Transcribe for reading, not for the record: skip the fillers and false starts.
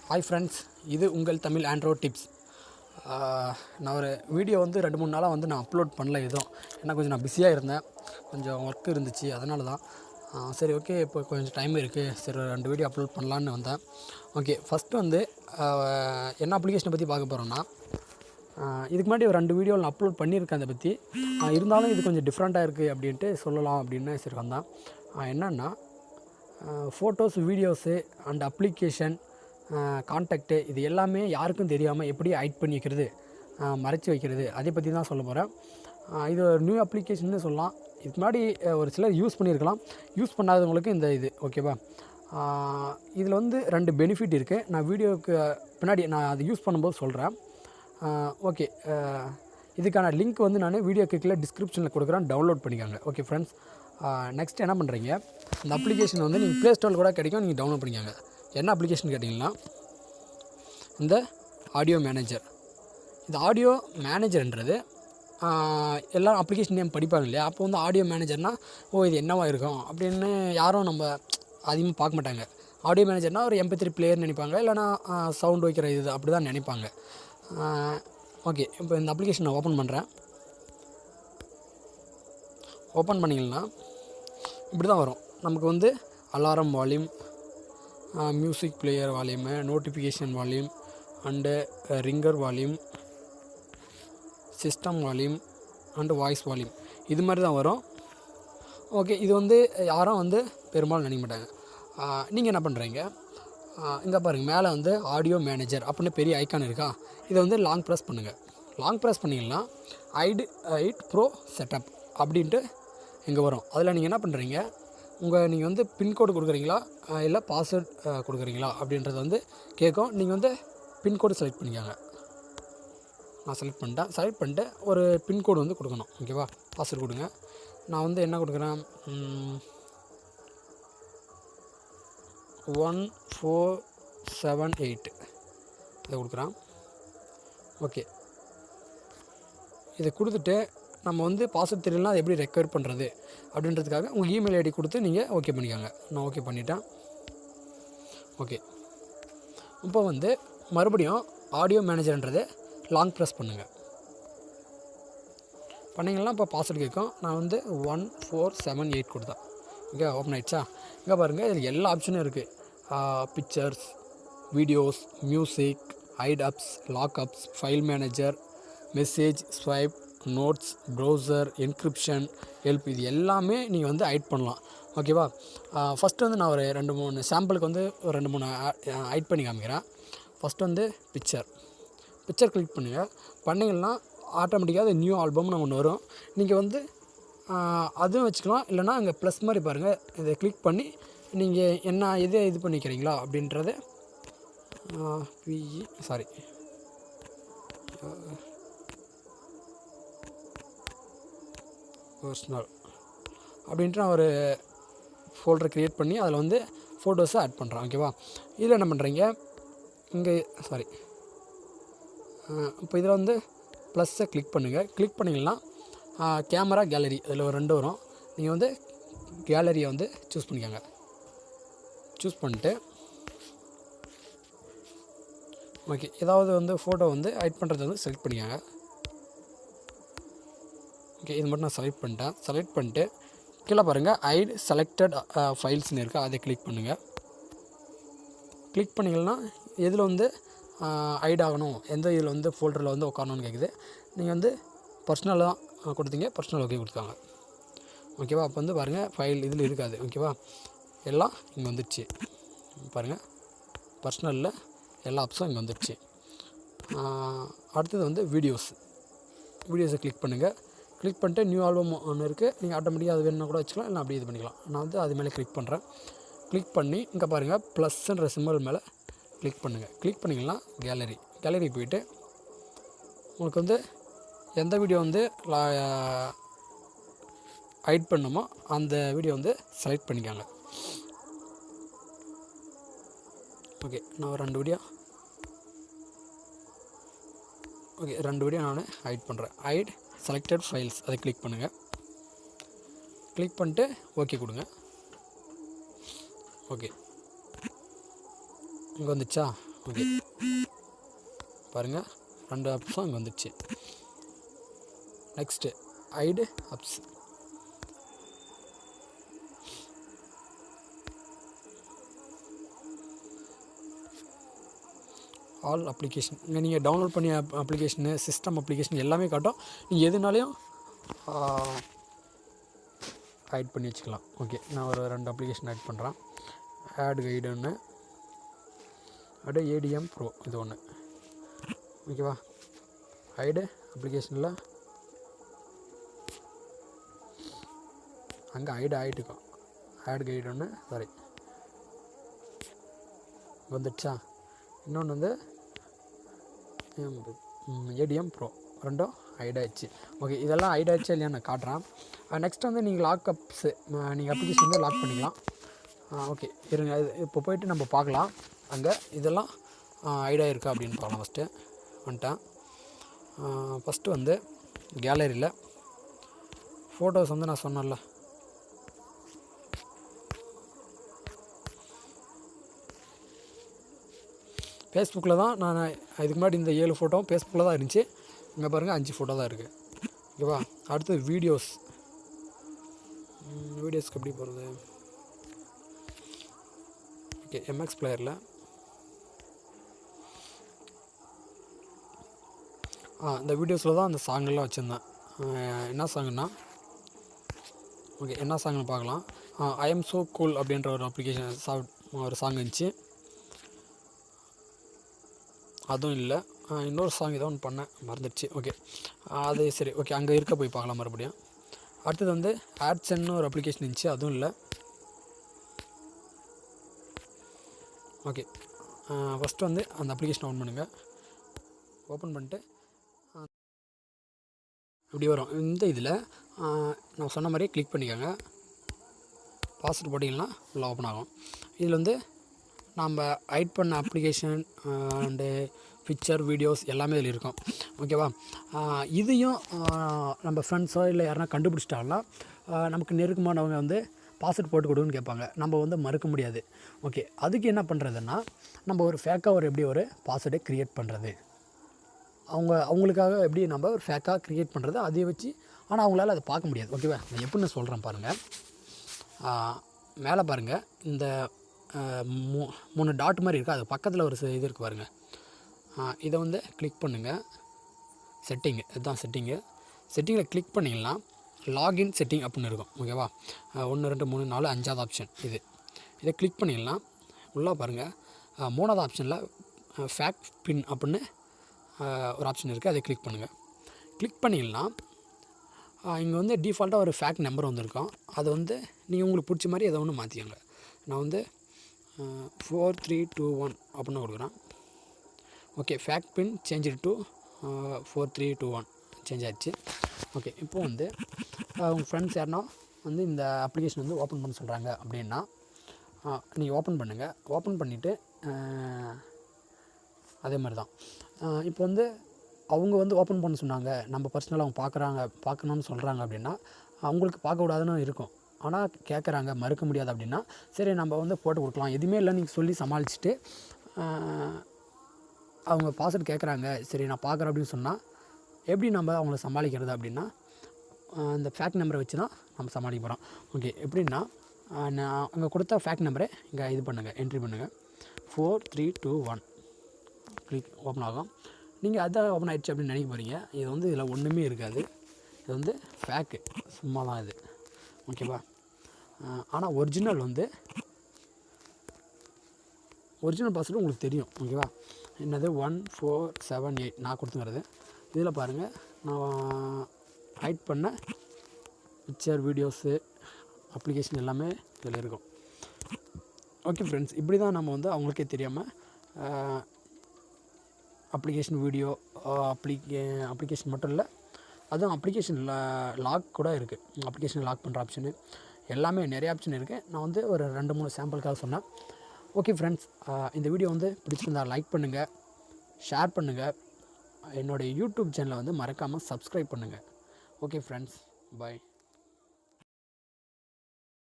Hi friends, இது உங்கள் Tamil Android tips. நான் ஒரு வீடியோ வந்து 2-3 நாளாக வந்து நான் அப்லோட் பண்ணல எதுவும். ஏன்னா கொஞ்சம் நான் பிஸியாக இருந்தேன், கொஞ்சம் ஒர்க் இருந்துச்சு, அதனால தான். சரி ஓகே, இப்போ கொஞ்சம் டைம் இருக்குது, சரி 2 வீடியோ அப்லோட் பண்ணலான்னு வந்தேன். ஓகே, ஃபஸ்ட்டு வந்து என்ன அப்ளிகேஷனை பற்றி பார்க்க போகிறோன்னா, இதுக்கு முன்னாடி ஒரு 2 வீடியோ நான் அப்லோட் பண்ணியிருக்கேன் அதை பற்றி. இருந்தாலும் இது கொஞ்சம் டிஃப்ரெண்ட்டாக இருக்குது அப்படின்ட்டு சொல்லலாம் அப்படின்னு சரி வந்தேன். என்னென்னா photos, videos and application, contact இது எல்லாமே யாருக்கும் தெரியாமல் எப்படி ஹைட் பண்ணி வைக்கிறது, மறைச்சி வைக்கிறது, அதை பற்றி தான் சொல்ல போகிறேன். இது ஒரு நியூ அப்ளிகேஷன்னு சொல்லலாம். இதுக்கு முன்னாடி ஒரு சிலர் யூஸ் பண்ணியிருக்கலாம், யூஸ் பண்ணாதவங்களுக்கு இந்த இது ஓகேவா. இதில் வந்து 2 பெனிஃபிட் இருக்குது. நான் வீடியோவுக்கு பின்னாடி நான் அதை யூஸ் பண்ணும்போது சொல்கிறேன். ஓகே, இதுக்கான லிங்க் வந்து நான் வீடியோக்கு கீழே டிஸ்கிரிப்ஷனில் கொடுக்குறேன், டவுன்லோட் பண்ணிக்கோங்க. ஓகே ஃப்ரெண்ட்ஸ், நெக்ஸ்ட் என்ன பண்ணுறீங்க, இந்த அப்ளிகேஷன் வந்து நீங்கள் ப்ளே ஸ்டோரில் கூட கிடைக்கும், நீங்கள் டவுன்லோட் பண்ணிக்கோங்க. என்ன அப்ளிகேஷன் கேட்டிங்கன்னா, இந்த ஆடியோ மேனேஜர். இந்த ஆடியோ மேனேஜர்ன்றது எல்லா அப்ளிகேஷன் நேம் படிப்பாங்க இல்லையா, அப்போ வந்து ஆடியோ மேனேஜர்னால் இது என்னவா இருக்கும் அப்படின்னு யாரும் நம்ம அதிகமாக பார்க்க மாட்டாங்க. ஆடியோ மேனேஜர்னால் ஒரு MP3 பிளேயர்னு நினைப்பாங்க, இல்லைனா சவுண்ட் வைக்கிற இது அப்படி தான் நினைப்பாங்க. ஓகே, இப்போ இந்த அப்ளிகேஷன் நான் ஓப்பன் பண்ணுறேன். ஓப்பன் பண்ணிங்கன்னா இப்படி தான் வரும். நமக்கு வந்து alarm volume, music player volume, notification volume and ringer volume, system volume and voice volume, இது மாதிரி தான் வரும். ஓகே, இது வந்து யாரும் வந்து பெரும்பாலும் நினைக்க மாட்டாங்க. நீங்கள் என்ன பண்ணுறீங்க, இங்கே பாருங்கள், மேலே வந்து ஆடியோ மேனேஜர் அப்படின்னு பெரிய ஐக்கான் இருக்கா, இதை வந்து லாங் ப்ரெஸ் பண்ணுங்கள். லாங் ப்ரெஸ் பண்ணிங்கன்னா ஐட் ப்ரோ செட்டப் அப்படின்ட்டு இங்கே வரும். அதில் நீங்கள் என்ன பண்ணுறீங்க, நீங்கள் வந்து பின்கோடு கொடுக்குறீங்களா இல்லை பாஸ்வேர்ட் கொடுக்குறீங்களா அப்படின்றது வந்து கேட்கும். நீங்கள் வந்து பின்கோடு செலக்ட் பண்ணிக்கோங்க. நான் செலக்ட் பண்ணிட்டேன். செலக்ட் பண்ணிட்டு ஒரு பின்கோடு வந்து கொடுக்கணும், ஓகேவா. பாஸ்வேர்ட் கொடுங்க. நான் வந்து என்ன கொடுக்குறேன், 1478 இதை கொடுக்குறேன். ஓகே, இதை கொடுத்துட்டு நம்ம வந்து பாஸ்வேர்ட் தெரியலனா அதை எப்படி ரெக்கவர் பண்ணுறது அப்படின்றதுக்காக உங்கள் இமெயில் ஐடி கொடுத்து நீங்கள் ஓகே பண்ணிக்கோங்க. நான் ஓகே பண்ணிட்டேன். ஓகே, இப்போ வந்து மறுபடியும் ஆடியோ மேனேஜர்ன்றதை லாங் ப்ரெஸ் பண்ணுங்கள். பண்ணிங்கன்னா இப்போ பாஸ்வேர்டு கேட்கும். நான் வந்து 1478 கொடுத்தேன். ஓகே, ஓப்பன் ஆகிடுச்சா. இங்கே பாருங்கள், இதில் எல்லா ஆப்ஷனும் இருக்குது. Pictures, videos, music, hide apps, lock apps, file manager, message, swipe, notes, browser, encryption, help, இது எல்லாமே நீங்கள் வந்து ஹைட் பண்ணலாம், ஓகேவா. ஃபஸ்ட்டு வந்து நான் ஒரு 2-3 சாம்பிளுக்கு வந்து ஒரு 2-3 ஹைட் பண்ணி காமிக்கிறேன். ஃபஸ்ட்டு வந்து பிக்சர் கிளிக் பண்ணுங்கள். பண்ணிங்கன்னா ஆட்டோமேட்டிக்காக அது நியூ ஆல்பம்னு ஒன்று வரும். நீங்கள் வந்து அதுவும் வச்சுக்கலாம், இல்லைனா அங்கே ப்ளஸ் மாதிரி பாருங்கள், இதை கிளிக் பண்ணி நீங்கள் என்ன இது பண்ணிக்கிறீங்களா அப்படின்றது பர்சனல் அப்படின்ட்டு நான் ஒரு ஃபோல்டர் க்ரியேட் பண்ணி அதில் வந்து ஃபோட்டோஸை ஆட் பண்ணுறேன், ஓகேவா. இதில் என்ன பண்ணுறீங்க, இங்கே இப்போ இதில் வந்து ப்ளஸ்ஸை கிளிக் பண்ணுங்கள். கிளிக் பண்ணிங்கன்னா கேமரா, கேலரி, அதில் ஒரு 2 வரும். நீங்கள் வந்து கேலரியை வந்து சூஸ் பண்ணிக்கோங்க. சூஸ் பண்ணிட்டு ஓகே, ஏதாவது வந்து ஃபோட்டோ வந்து ஹைட் பண்ணுறது வந்து செலக்ட் பண்ணிக்கோங்க. ஓகே, இது மட்டும் நான் செலக்ட் பண்ணிட்டேன். செலக்ட் பண்ணிட்டு கீழே பாருங்கள், ஹைட் செலக்டட் ஃபைல்ஸ்னு இருக்குது, அதை கிளிக் பண்ணுங்கள். கிளிக் பண்ணிங்கன்னா எதில் வந்து ஹைட் ஆகணும், எந்த இதில் வந்து ஃபோல்டரில் வந்து உட்காரணும்னு கேட்குது. நீங்கள் வந்து பர்சனலாக தான் கொடுத்தீங்க, பர்சனல் ஓகே கொடுத்தாங்க, ஓகேவா. அப்போ வந்து பாருங்கள், ஃபைல் இதில் இருக்காது, ஓகேவா. எல்லாம் இங்கே வந்துடுச்சு பாருங்கள், பர்சனலில் எல்லா ஆப்ஸும் இங்கே வந்துடுச்சு. அடுத்தது வந்து வீடியோஸை கிளிக் பண்ணுங்கள். கிளிக் பண்ணிட்டு நியூ ஆல்பம் ஒன்று இருக்குது, நீங்கள் ஆட்டோமேட்டிக்காக அது வேணும்னா கூட வச்சுக்கலாம், இல்லை அப்படியே இது பண்ணிக்கலாம். நான் வந்து அது மேலே கிளிக் பண்ணுறேன். கிளிக் பண்ணி இங்கே பாருங்கள், ப்ளஸ்ன்ற சிம்பிள் மேலே கிளிக் பண்ணுங்கள். கிளிக் பண்ணிங்கன்னா கேலரி போயிட்டு உங்களுக்கு வந்து எந்த வீடியோ வந்து ஹைட் பண்ணணுமோ அந்த வீடியோ வந்து செலக்ட் பண்ணிக்கோங்க. ஓகே, நான் ஒரு 2 வீடியோ நான் ஹைட் பண்ணுறேன். ஹைட் செலக்டட் ஃபைல்ஸ், அதை கிளிக் பண்ணுங்கள். கிளிக் பண்ணிட்டு ஓகே கொடுங்க. ஓகே, இங்கே வந்துச்சா. ஓகே பாருங்கள் 2 ஆப்ஸும் அங்கே வந்துடுச்சு. Next hide apps. All application இங்கே நீங்கள் டவுன்லோட் பண்ணி அப்ளிகேஷனு சிஸ்டம் அப்ளிகேஷன் எல்லாமே காட்டும். நீங்கள் எதுனாலையும் ஆட் பண்ணி வச்சுக்கலாம். ஓகே நான் ஒரு 2 அப்ளிகேஷன் ஆட் பண்ணுறேன். ஆட் கைடு ஒன்று, அப்படியே ஏடிஎம் ப்ரோ இது ஒன்று. ஓகேவா, ஐடு அப்ளிகேஷனில் அங்கே ஐடு ஆகிட்டுருக்கோம். ஆட் கைடு ஒன்று சாரி வந்துடுச்சா. இன்னொன்று வந்து ஏடிஎம் ப்ரோ ரெண்டும் ஐடாயிடுச்சு. ஓகே இதெல்லாம் ஐடாயிடுச்சு இல்லையா நான் காட்டுறேன். நெக்ஸ்ட் வந்து நீங்கள் லாக்அப்ஸு நீங்கள் அப்ளிகேஷன் வந்து லாக் பண்ணிக்கலாம். ஓகே இருங்க, இப்போ போய்ட்டு நம்ம பார்க்கலாம் அங்கே இதெல்லாம் ஐடாக இருக்கா அப்படின்னு பார்க்கலாம். ஃபஸ்ட்டு வந்துட்டேன். ஃபஸ்ட்டு வந்து கேலரியில் ஃபோட்டோஸ் வந்து நான் சொன்னேன்ல, ஃபேஸ்புக்கில் தான் நான் இதுக்கு முன்னாடி இந்த 7 ஃபோட்டோ ஃபேஸ்புக்கில் தான் இருந்துச்சு. இங்கே பாருங்கள் 5 ஃபோட்டோ தான் இருக்குது. ஓகேவா, அடுத்தது வீடியோஸ்க்கு எப்படி போகிறது. ஓகே எம்எக்ஸ் பிளேயரில் இந்த வீடியோஸில் தான் அந்த சாங்கெல்லாம் வச்சுருந்தேன். என்ன சாங்குன்னா ஓகே என்ன சாங்னு பார்க்கலாம். ஐ எம் ஸோ கூல் அப்படின்ற ஒரு அப்ளிகேஷன் ஒரு சாங் இருந்துச்சு, அதுவும் இல்லை. இன்னொரு சாங் ஏதோ ஒன்று பண்ணேன் மறந்துடுச்சு. ஓகே அது சரி. ஓகே அங்கே இருக்க போய் பார்க்கலாம் மறுபடியும். அடுத்தது வந்து ஆட்சன்னு ஒரு அப்ளிகேஷன் இருந்துச்சு, அதுவும் இல்லை. ஓகே ஃபஸ்ட்டு வந்து அந்த அப்ளிகேஷன் ஓப்பன் பண்ணுங்கள். ஓப்பன் பண்ணிட்டு இப்படி வரும். இந்த இதில் நான் சொன்ன மாதிரியே கிளிக் பண்ணிக்கோங்க. பாஸ்வேர்டு போட்டிங்கன்னா உள்ள ஓப்பன் ஆகும். இதில் வந்து நம்ம ஹைட் பண்ண அப்ளிகேஷன் அண்டு பிக்சர் வீடியோஸ் எல்லாமே இதில் இருக்கும். ஓகேவா, இதையும் நம்ம ஃப்ரெண்ட்ஸோ இல்லை யாருனா கண்டுபிடிச்சிட்டாங்கன்னா நமக்கு நெருக்கமானவங்க வந்து பாஸ்வேர்டு போட்டு கொடுன்னு கேட்பாங்க. நம்ம வந்து மறுக்க முடியாது. ஓகே அதுக்கு என்ன பண்ணுறதுன்னா நம்ம ஒரு ஃபேக்காக எப்படி ஒரு பாஸ்வேர்டை க்ரியேட் பண்ணுறது, அவங்களுக்காக எப்படி நம்ம ஒரு ஃபேக்காக க்ரியேட் பண்ணுறது, அதை வச்சு ஆனால் அவங்களால அதை பார்க்க முடியாது. ஓகேவா, நான் எப்படின்னு சொல்கிறேன் பாருங்கள். மேலே பாருங்கள் இந்த 3 டாட் மாதிரி இருக்குது, அது பக்கத்தில் ஒரு இது இருக்குது பாருங்கள். இதை வந்து கிளிக் பண்ணுங்கள். செட்டிங்கு இதுதான் செட்டிங்கில் கிளிக் பண்ணிங்கன்னா லாகின் செட்டிங் அப்படின்னு இருக்கும். ஓகேவா, 1 2 3 4 5வது ஆப்ஷன் இதை கிளிக் பண்ணிங்கன்னா உள்ளே பாருங்கள். 3வது ஆப்ஷனில் ஃபேக் பின் அப்படின்னு ஒரு ஆப்ஷன் இருக்குது, அதை கிளிக் பண்ணுங்கள். கிளிக் பண்ணிங்கன்னா இங்கே வந்து டிஃபால்ட்டாக ஒரு ஃபேக் நம்பர் வந்துருக்கும். அதை வந்து நீங்கள் உங்களுக்கு பிடிச்ச மாதிரி எதை ஒன்று மாற்றிக்கோங்க. நான் வந்து 4321 அப்படின்னு கொடுக்குறேன். Okay fake pin change to 4321 change ஆகிடுச்சு. ஓகே இப்போ வந்து உங்கள் ஃப்ரெண்ட்ஸ் யாருன்னா வந்து இந்த அப்ளிகேஷன் வந்து ஓப்பன் பண்ண சொல்கிறாங்க அப்படின்னா நீங்கள் ஓப்பன் பண்ணுங்கள். ஓப்பன் பண்ணிவிட்டு அதே மாதிரி தான் இப்போ வந்து அவங்க வந்து ஓப்பன் பண்ண சொன்னாங்க, நம்ம பர்சனலாக அவங்க பார்க்கணுன்னு சொல்கிறாங்க அப்படின்னா அவங்களுக்கு பார்க்கக்கூடாதுன்னு இருக்கும். ஆனால் கேட்குறாங்க மறுக்க முடியாது அப்படின்னா சரி நம்ம வந்து போட்டு கொடுக்கலாம். எதுவுமே இல்லை நீங்கள் சொல்லி சமாளிச்சுட்டு அவங்க பாஸ்வேர்டு கேட்குறாங்க, சரி நான் பார்க்குறேன் அப்படின்னு சொன்னால் எப்படி நம்ம அவங்கள சமாளிக்கிறது அப்படின்னா அந்த ஃபேக் நம்பரை வச்சு தான் நம்ம சமாளிக்க போகிறோம். ஓகே எப்படின்னா நான் அங்கே கொடுத்த ஃபேக் நம்பரை இங்கே இது பண்ணுங்கள், என்ட்ரி பண்ணுங்கள். 4321 கிளிக் ஓப்பன் ஆகும். நீங்கள் அதான் ஓப்பன் ஆகிடுச்சு அப்படின்னு நினைக்க போகிறீங்க. இது வந்து இதில் ஒன்றுமே இருக்காது, இது வந்து ஃபேக்கு, சும்மா தான் இது. ஓகேவா, ஆனால் ஒரிஜினல் பாஸ்வேர்டு உங்களுக்கு தெரியும். ஓகேவா, என்னது 1478 நான் கொடுத்துங்கிறது. இதில் பாருங்கள் நான் ஹைட் பண்ண பிக்சர் வீடியோஸு அப்ளிகேஷன் எல்லாமே இதில் இருக்கும். ஓகே ஃப்ரெண்ட்ஸ், இப்படி தான் நம்ம வந்து அவங்களுக்கே தெரியாமல் அப்ளிகேஷன் வீடியோ அப்ளிகேஷன் மட்டும் இல்லை, அதுவும் அப்ளிகேஷனில் லாக் கூட இருக்குது. அப்ளிகேஷன் லாக் பண்ணுற ஆப்ஷனு எல்லாமே நிறைய ஆப்ஷன் இருக்குது. நான் வந்து ஒரு 2-3 சாம்பிளுக்காக சொன்னேன். ஓகே ஃப்ரெண்ட்ஸ், இந்த வீடியோ வந்து பிடிச்சிருந்தா லைக் பண்ணுங்கள், ஷேர் பண்ணுங்கள், என்னோடய யூடியூப் சேனலை வந்து மறக்காமல் சப்ஸ்கிரைப் பண்ணுங்கள். ஓகே ஃப்ரெண்ட்ஸ், பாய்.